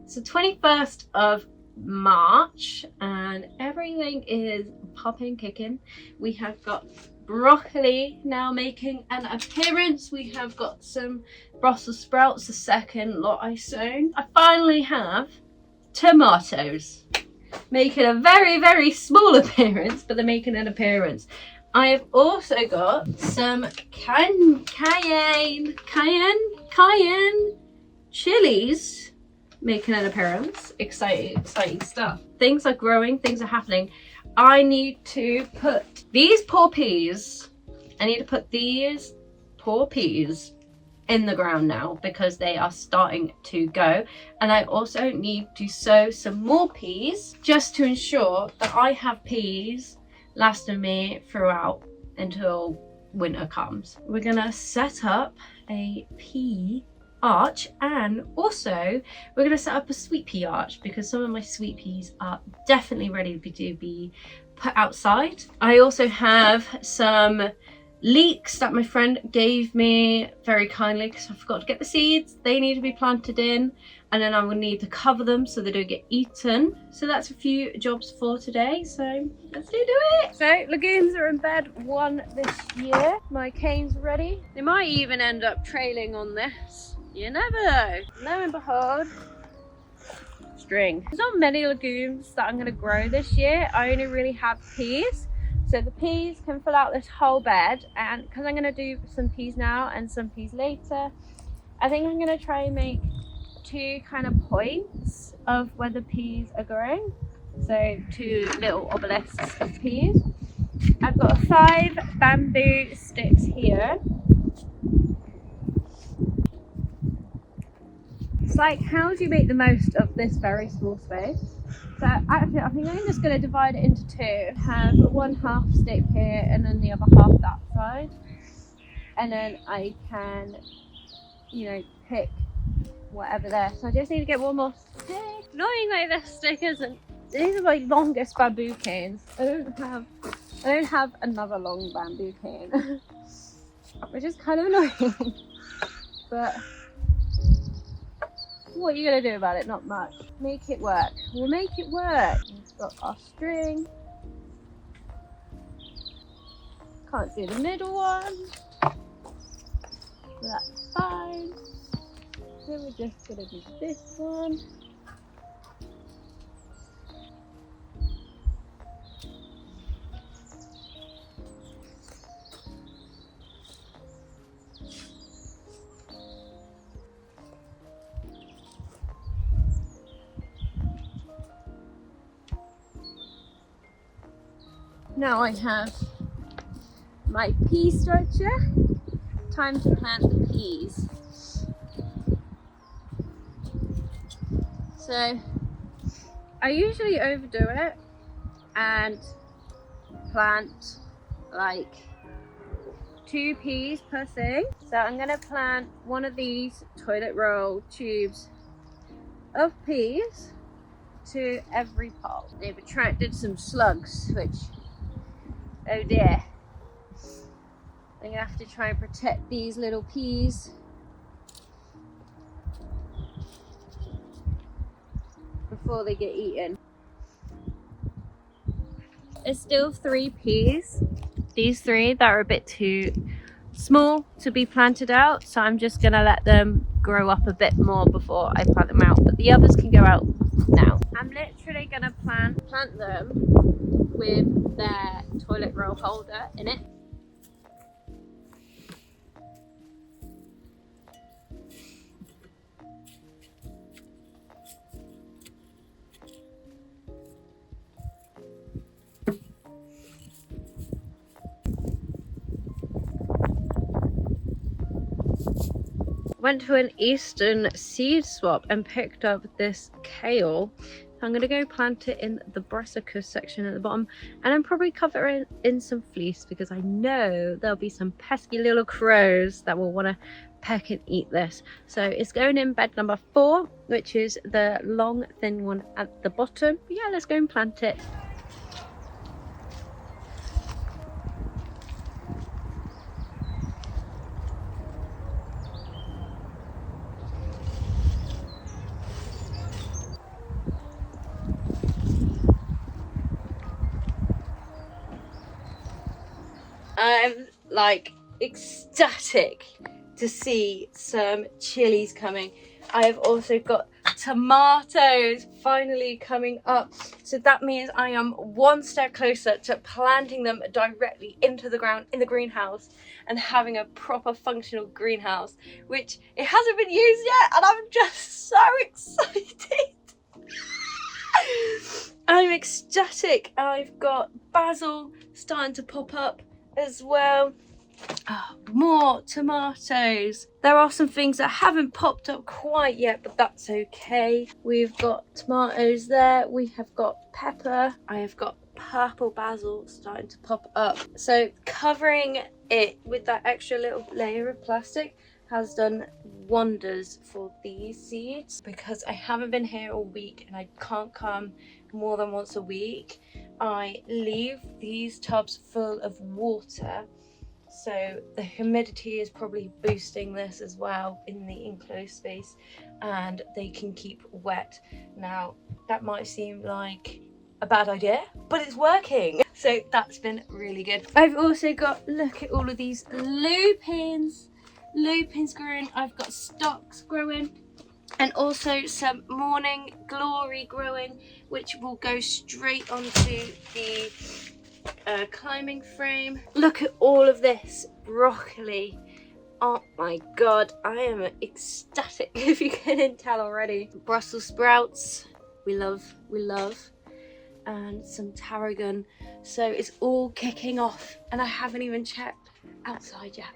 So 21st of March and everything is popping, kicking. We have got broccoli now making an appearance. We have got some Brussels sprouts, the second lot I sown. I finally have tomatoes making a very, very small appearance, but they're making an appearance. I have also got some cayenne chilies making an appearance. Exciting stuff. Things are growing, things are happening. I need to put these poor peas, in the ground now because they are starting to go, and I also need to sow some more peas just to ensure that I have peas lasting me throughout until winter comes. We're gonna set up a pea arch, and also we're going to set up a sweet pea arch because some of my sweet peas are definitely ready to be put outside. I also have some leeks that my friend gave me very kindly because I forgot to get the seeds. They need to be planted in, and then I will need to cover them so they don't get eaten. So that's a few jobs for today, so let's do it. So legumes are in bed one this year. My cane's ready. They might even end up trailing on this. You never know. Lo and behold, string. There's not many legumes that I'm going to grow this year. I only really have peas. So the peas can fill out this whole bed, and because I'm going to do some peas now and some peas later, I think I'm going to try and make 2 kind of points of where the peas are growing. So 2 little obelisks of peas. I've got 5 bamboo sticks here. It's like, how do you make the most of this very small space? So actually, I think I'm just going to divide it into 2. Have 1/2 stick here and then the other half that side. And then I can, pick whatever there. So I just need to get one more stick. Annoyingly, this stick isn't. These are my longest bamboo canes. I don't have another long bamboo cane, which is kind of annoying. But what are you gonna do about it? Not much. Make it work. We'll make it work. We've got our string. Can't do the middle one. That's fine. So we're just gonna do this one. Now I have my pea structure. Time to plant the peas. So I usually overdo it and plant like 2 peas per thing. So I'm going to plant one of these toilet roll tubes of peas to every pot. They've attracted some slugs, which, oh dear. I'm gonna have to try and protect these little peas before they get eaten. There's still 3 peas. These 3 that are a bit too small to be planted out, so I'm just gonna let them grow up a bit more before I plant them out, but the others can go out now. I'm literally gonna plant them with their toilet roll holder in it. Went to an Eastern seed swap and picked up this kale. I'm going to go plant it in the brassicas section at the bottom, and I'm probably cover it in some fleece because I know there'll be some pesky little crows that will want to peck and eat this. So it's going in bed number 4, which is the long thin one at the bottom. But yeah, let's go and plant it. I'm like ecstatic to see some chilies coming. I have also got tomatoes finally coming up, so that means I am one step closer to planting them directly into the ground in the greenhouse and having a proper functional greenhouse, which it hasn't been used yet, and I'm just so excited. I'm ecstatic. I've got basil starting to pop up as well. Oh, more tomatoes. There are some things that haven't popped up quite yet, but that's okay. We've got tomatoes there. We have got pepper. I have got purple basil starting to pop up. So covering it with that extra little layer of plastic has done wonders for these seeds, because I haven't been here all week and I can't come more than once a week. I leave these tubs full of water, so the humidity is probably boosting this as well in the enclosed space, and they can keep wet. Now that might seem like a bad idea, but it's working, so that's been really good. I've also got, look at all of these lupins growing. I've got stocks growing, and also some morning glory growing, which will go straight onto the climbing frame. Look at all of this broccoli. Oh my god, I am ecstatic if you couldn't tell already. Brussels sprouts, we love, and some tarragon. So it's all kicking off, and I haven't even checked outside yet.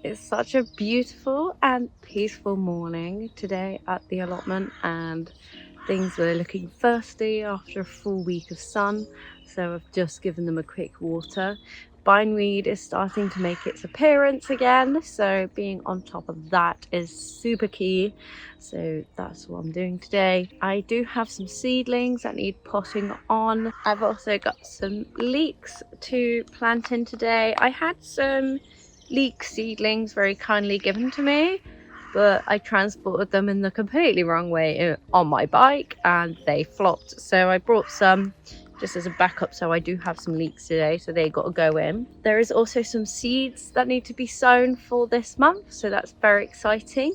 It's such a beautiful and peaceful morning today at the allotment, and things were looking thirsty after a full week of sun, so I've just given them a quick water. Bindweed is starting to make its appearance again, so being on top of that is super key, so that's what I'm doing today. I do have some seedlings that need potting on. I've also got some leeks to plant in today. I had some leek seedlings very kindly given to me, but I transported them in the completely wrong way on my bike and they flopped, so I brought some just as a backup, so I do have some leeks today, so they got to go in. There is also some seeds that need to be sown for this month, so that's very exciting,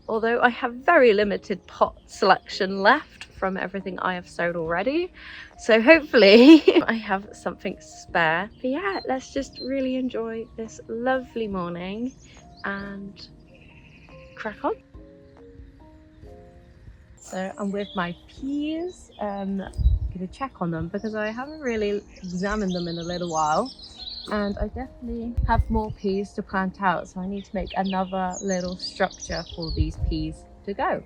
although I have very limited pot selection left from everything I have sowed already, so hopefully I have something spare. But yeah, let's just really enjoy this lovely morning and crack on. So I'm with my peas, gonna check on them because I haven't really examined them in a little while, and I definitely have more peas to plant out, so I need to make another little structure for these peas to go.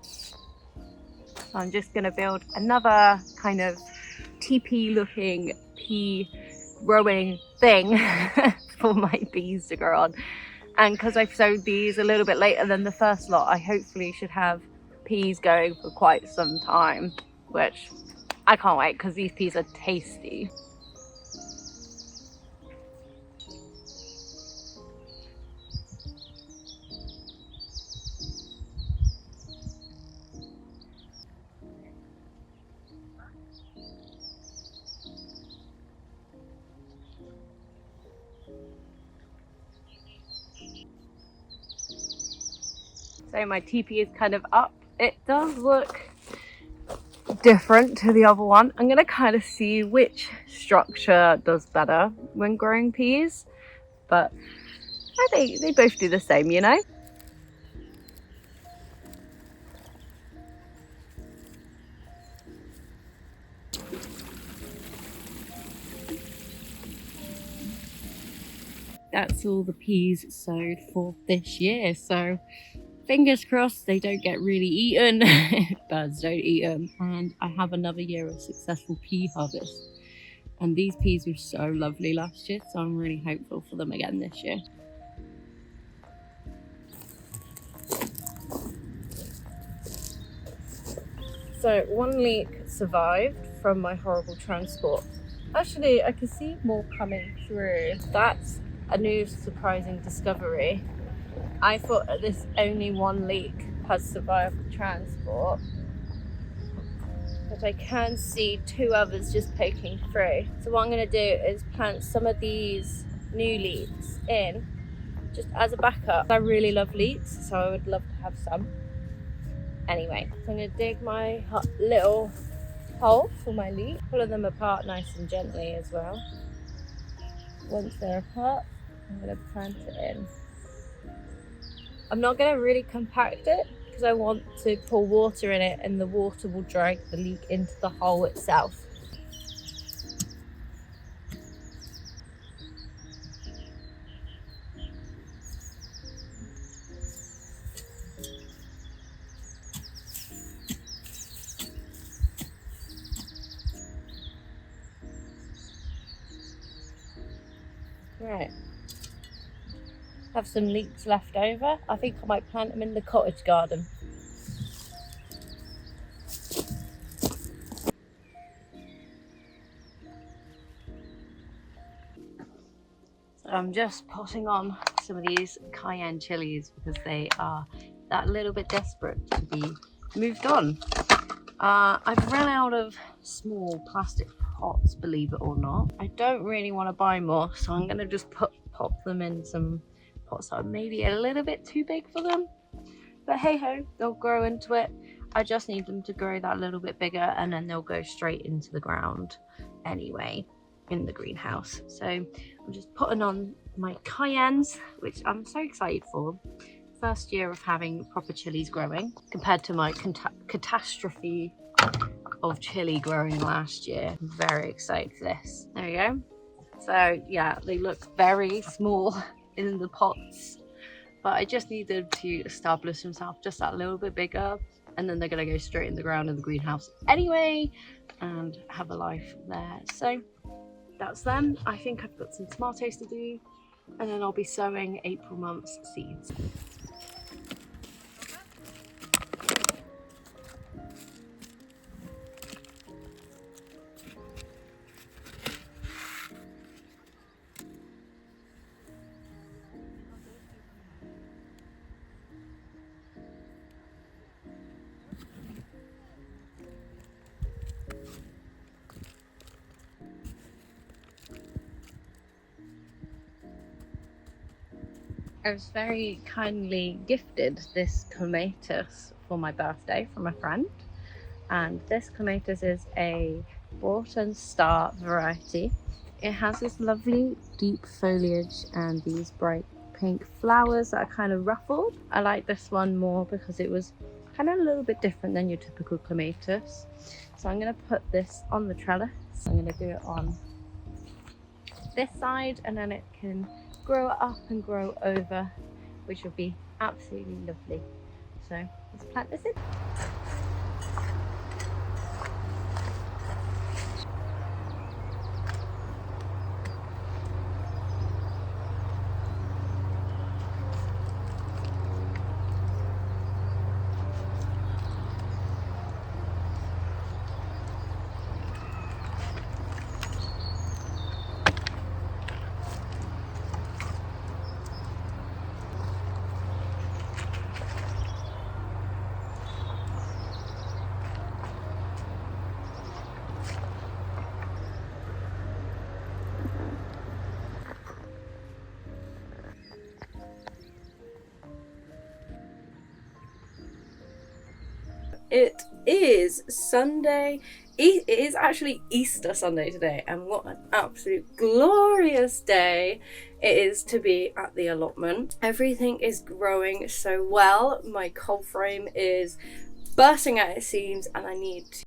So I'm just going to build another kind of teepee looking pea growing thing for my peas to grow on. And because I've sowed these a little bit later than the first lot, I hopefully should have peas going for quite some time, which I can't wait because these peas are tasty. So my teepee is kind of up. It does look different to the other one. I'm gonna kind of see which structure does better when growing peas, but I think they both do the same, you know? That's all the peas sowed for this year, so fingers crossed they don't get really eaten. Birds don't eat them, and I have another year of successful pea harvest. And these peas were so lovely last year, so I'm really hopeful for them again this year. So one leek survived from my horrible transport. Actually, I can see more coming through. That's a new surprising discovery. I thought that this only one leek has survived the transport, but I can see 2 others just poking through. So what I'm going to do is plant some of these new leeks in just as a backup. I really love leeks, so I would love to have some. Anyway, so I'm going to dig my little hole for my leek, pull them apart nice and gently as well. Once they're apart, I'm going to plant it in. I'm not going to really compact it because I want to pour water in it, and the water will drag the leek into the hole itself. Right, have some leeks left over. I think I might plant them in the cottage garden. So I'm just potting on some of these cayenne chilies because they are that little bit desperate to be moved on. I've run out of small plastic pots, believe it or not. I don't really want to buy more, so I'm going to just pop them in some pots that are maybe a little bit too big for them. But hey ho, they'll grow into it. I just need them to grow that little bit bigger, and then they'll go straight into the ground anyway in the greenhouse. So I'm just putting on my cayennes, which I'm so excited for. First year of having proper chilies growing compared to my catastrophe of chili growing last year. I'm very excited for this. There we go. So yeah, they look very small in the pots, but I just needed to establish themselves just that little bit bigger, and then they're going to go straight in the ground in the greenhouse anyway and have a life there. So that's them. I think I've got some tomatoes to do, and then I'll be sowing April month's seeds. I was very kindly gifted this clematis for my birthday from a friend, and this clematis is a Broughton Star variety. It has this lovely deep foliage and these bright pink flowers that are kind of ruffled. I like this one more because it was kind of a little bit different than your typical clematis. So I'm going to put this on the trellis. I'm going to do it on this side, and then it can grow up and grow over, which will be absolutely lovely. So let's plant this in. It is Sunday. It is actually Easter Sunday today, and what an absolute glorious day it is to be at the allotment. Everything is growing so well. My cold frame is bursting at its seams, and I need to